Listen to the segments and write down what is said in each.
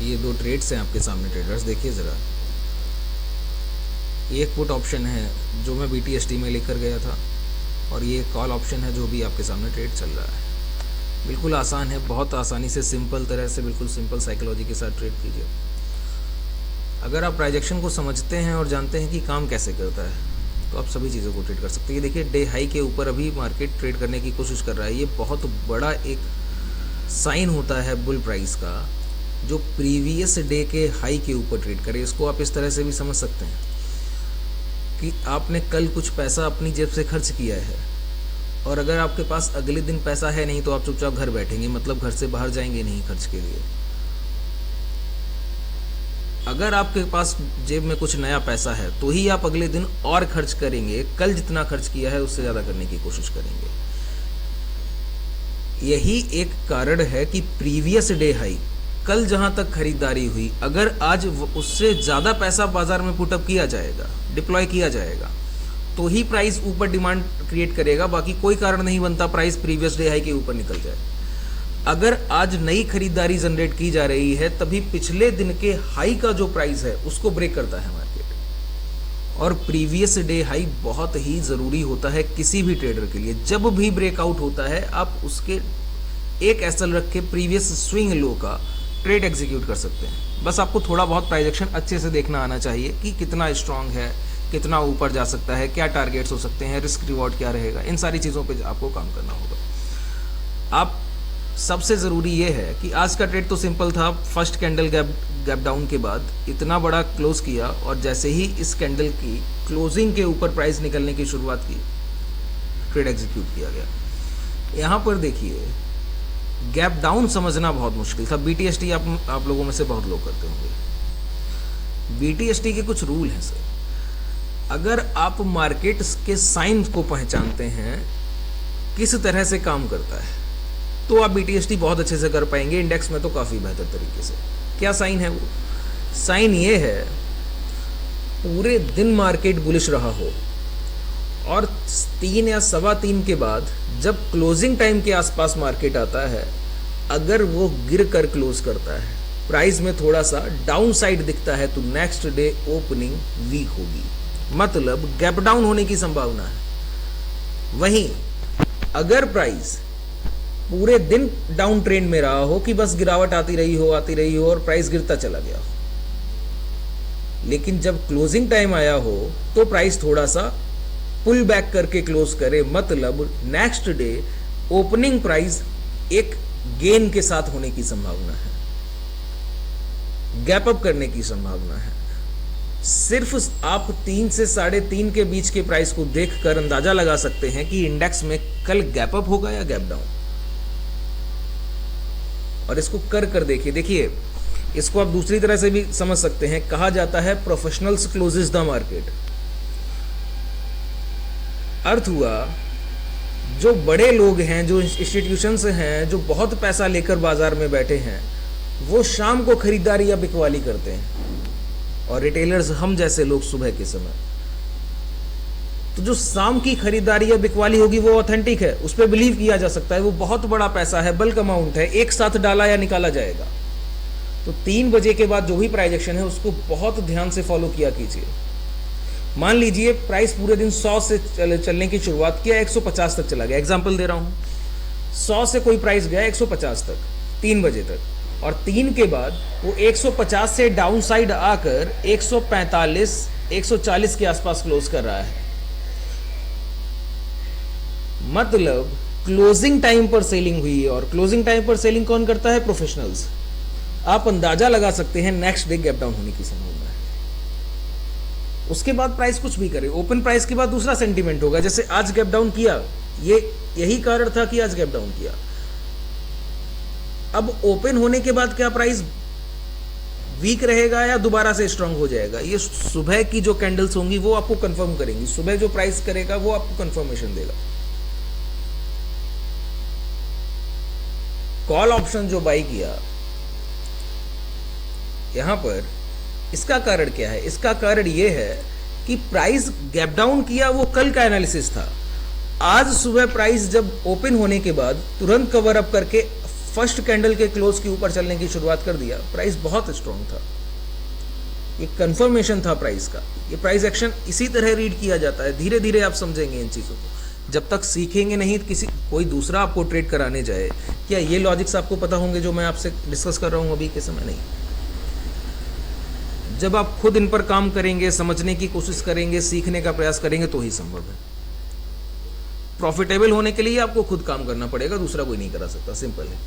ये दो ट्रेड्स हैं आपके सामने ट्रेडर्स, देखिए ज़रा। एक पुट ऑप्शन है जो मैं BTST में लेकर गया था, और ये कॉल ऑप्शन है जो भी आपके सामने ट्रेड चल रहा है। बिल्कुल आसान है, बहुत आसानी से सिंपल तरह से, बिल्कुल सिंपल साइकोलॉजी के साथ ट्रेड कीजिए। अगर आप ट्रांजैक्शन को समझते हैं और जानते हैं कि काम कैसे करता है, तो आप सभी चीज़ों को ट्रेड कर सकते हैं। ये देखिए, डे हाई के ऊपर अभी मार्केट ट्रेड करने की कोशिश कर रहा है। ये बहुत बड़ा एक साइन होता है बुल प्राइस का, जो प्रीवियस डे के हाई के ऊपर ट्रेड करे। इसको आप इस तरह से भी समझ सकते हैं कि आपने कल कुछ पैसा अपनी जेब से खर्च किया है, और अगर आपके पास अगले दिन पैसा है नहीं, तो आप चुपचाप घर बैठेंगे, मतलब घर से बाहर जाएंगे नहीं खर्च के लिए। अगर आपके पास जेब में कुछ नया पैसा है तो ही आप अगले दिन और खर्च करेंगे, कल जितना खर्च किया है उससे ज़्यादा करने की कोशिश करेंगे। यही एक कारण है कि प्रीवियस डे हाई, कल जहां तक खरीदारी हुई, अगर आज उससे ज़्यादा पैसा बाजार में पुटअप किया जाएगा, डिप्लॉय किया जाएगा, तो ही प्राइस ऊपर डिमांड क्रिएट करेगा। बाकी कोई कारण नहीं बनता प्राइस प्रीवियस डे हाई के ऊपर निकल जाए। अगर आज नई खरीदारी जनरेट की जा रही है, तभी पिछले दिन के हाई का जो प्राइस है उसको ब्रेक करता है मार्केट। और प्रीवियस डे हाई बहुत ही ज़रूरी होता है किसी भी ट्रेडर के लिए। जब भी ब्रेकआउट होता है, आप उसके एक एसएल रख के प्रीवियस स्विंग लो का ट्रेड एग्जीक्यूट कर सकते हैं। बस आपको थोड़ा बहुत प्राइजेक्शन अच्छे से देखना आना चाहिए कि कितना स्ट्रांग है, कितना ऊपर जा सकता है, क्या टारगेट्स हो सकते हैं, रिस्क रिवॉर्ड क्या रहेगा, इन सारी चीज़ों पे आपको काम करना होगा। आप सबसे ज़रूरी ये है कि आज का ट्रेड तो सिंपल था। फर्स्ट कैंडल गैप डाउन के बाद इतना बड़ा क्लोज किया, और जैसे ही इस कैंडल की क्लोजिंग के ऊपर प्राइस निकलने की शुरुआत की, ट्रेड एग्जीक्यूट किया गया। यहाँ पर देखिए, गैप डाउन समझना बहुत मुश्किल था। BTST आप लोगों में से बहुत लोग करते होंगे। BTST के कुछ रूल हैं सर। अगर आप मार्केट के साइंस को पहचानते हैं, किस तरह से काम करता है, तो आप BTST बहुत अच्छे से कर पाएंगे। इंडेक्स में तो काफ़ी बेहतर तरीके से। क्या साइन है वो? साइन ये है, पूरे दिन मार्केट बुलिश रहा हो, और 3 या 3:15 के बाद जब क्लोजिंग टाइम के आसपास मार्केट आता है, अगर वो गिर कर क्लोज करता है, प्राइस में थोड़ा सा डाउन साइड दिखता है, तो नेक्स्ट डे ओपनिंग वीक होगी, मतलब गैप डाउन होने की संभावना है। वहीं अगर प्राइस पूरे दिन डाउन ट्रेंड में रहा हो, कि बस गिरावट आती रही हो और प्राइस गिरता चला गया हो, लेकिन जब क्लोजिंग टाइम आया हो तो प्राइस थोड़ा सा पुल बैक करके क्लोज करे, मतलब नेक्स्ट डे ओपनिंग प्राइस एक गेन के साथ होने की संभावना है, गैप अप करने की संभावना है। सिर्फ आप 3 से 3.5 के बीच के प्राइस को देखकर अंदाजा लगा सकते हैं कि इंडेक्स में कल गैप अप होगा या गैप डाउन। और इसको कर देखिए, इसको आप दूसरी तरह से भी समझ सकते हैं। कहा जाता है प्रोफेशनल्स क्लोजेस द मार्केट। अर्थ हुआ, जो बड़े लोग हैं, जो इंस्टीट्यूशंस हैं, जो बहुत पैसा लेकर बाजार में बैठे हैं, वो शाम को खरीदारी या बिकवाली करते हैं, और रिटेलर्स हम जैसे लोग सुबह के समय। तो जो शाम की खरीदारी या बिकवाली होगी वो ऑथेंटिक है, उस पर बिलीव किया जा सकता है, वो बहुत बड़ा पैसा है, बल्क अमाउंट है, एक साथ डाला या निकाला जाएगा। तो 3 बजे के बाद जो भी प्राइजेक्शन है उसको बहुत ध्यान से फॉलो किया कीजिए। मान लीजिए प्राइस पूरे दिन 100 से चलने की शुरुआत किया, 150 तक चला गया, एग्जाम्पल दे रहा हूं। 100 से कोई प्राइस गया 150 तक 3 बजे तक, और 3 के बाद वो 150 से डाउन साइड आकर 145, 140 के आसपास क्लोज कर रहा है, मतलब क्लोजिंग टाइम पर सेलिंग हुई है। और क्लोजिंग टाइम पर सेलिंग कौन करता है? प्रोफेशनल्स। आप अंदाजा लगा सकते हैं नेक्स्ट डे गैप डाउन होने की संभावना है। उसके बाद प्राइस कुछ भी करे, ओपन प्राइस के बाद दूसरा सेंटीमेंट होगा। जैसे आज गैप डाउन किया, यही कारण था कि आज गैप डाउन किया। अब ओपन होने के बाद क्या प्राइस वीक रहेगा या दोबारा से स्ट्रांग हो जाएगा? ये सुबह की जो कैंडल्स होंगी वो आपको कंफर्म करेंगी। सुबह जो प्राइस करेगा वो आपको कंफर्मेशन देगा। कॉल ऑप्शन जो बाई किया, यहां पर इसका कारण क्या है? इसका कारण यह है कि प्राइस गैप डाउन किया, वो कल का एनालिसिस था। आज सुबह प्राइस जब ओपन होने के बाद तुरंत कवर अप करके फर्स्ट कैंडल के क्लोज के ऊपर चलने की शुरुआत कर दिया, प्राइस बहुत स्ट्रांग था, ये कंफर्मेशन था प्राइस का। ये प्राइस एक्शन इसी तरह रीड किया जाता है, धीरे धीरे आप समझेंगे इन चीज़ों को। जब तक सीखेंगे नहीं, कोई दूसरा आपको ट्रेड कराने जाए, क्या ये लॉजिक्स आपको पता होंगे जो मैं आपसे डिस्कस कर रहा हूँ अभी के समय? नहीं। जब आप खुद इन पर काम करेंगे, समझने की कोशिश करेंगे, सीखने का प्रयास करेंगे, तो ही संभव है। प्रॉफिटेबल होने के लिए आपको खुद काम करना पड़ेगा, दूसरा कोई नहीं करा सकता, सिंपल है।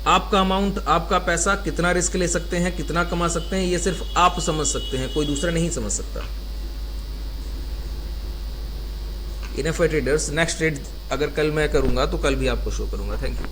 आपका अमाउंट, आपका पैसा कितना रिस्क ले सकते हैं, कितना कमा सकते हैं, ये सिर्फ आप समझ सकते हैं, कोई दूसरा नहीं समझ सकता। इनफ है ट्रेडर्स, नेक्स्ट ट्रेड अगर कल मैं करूंगा तो कल भी आपको शो करूंगा। Thank you.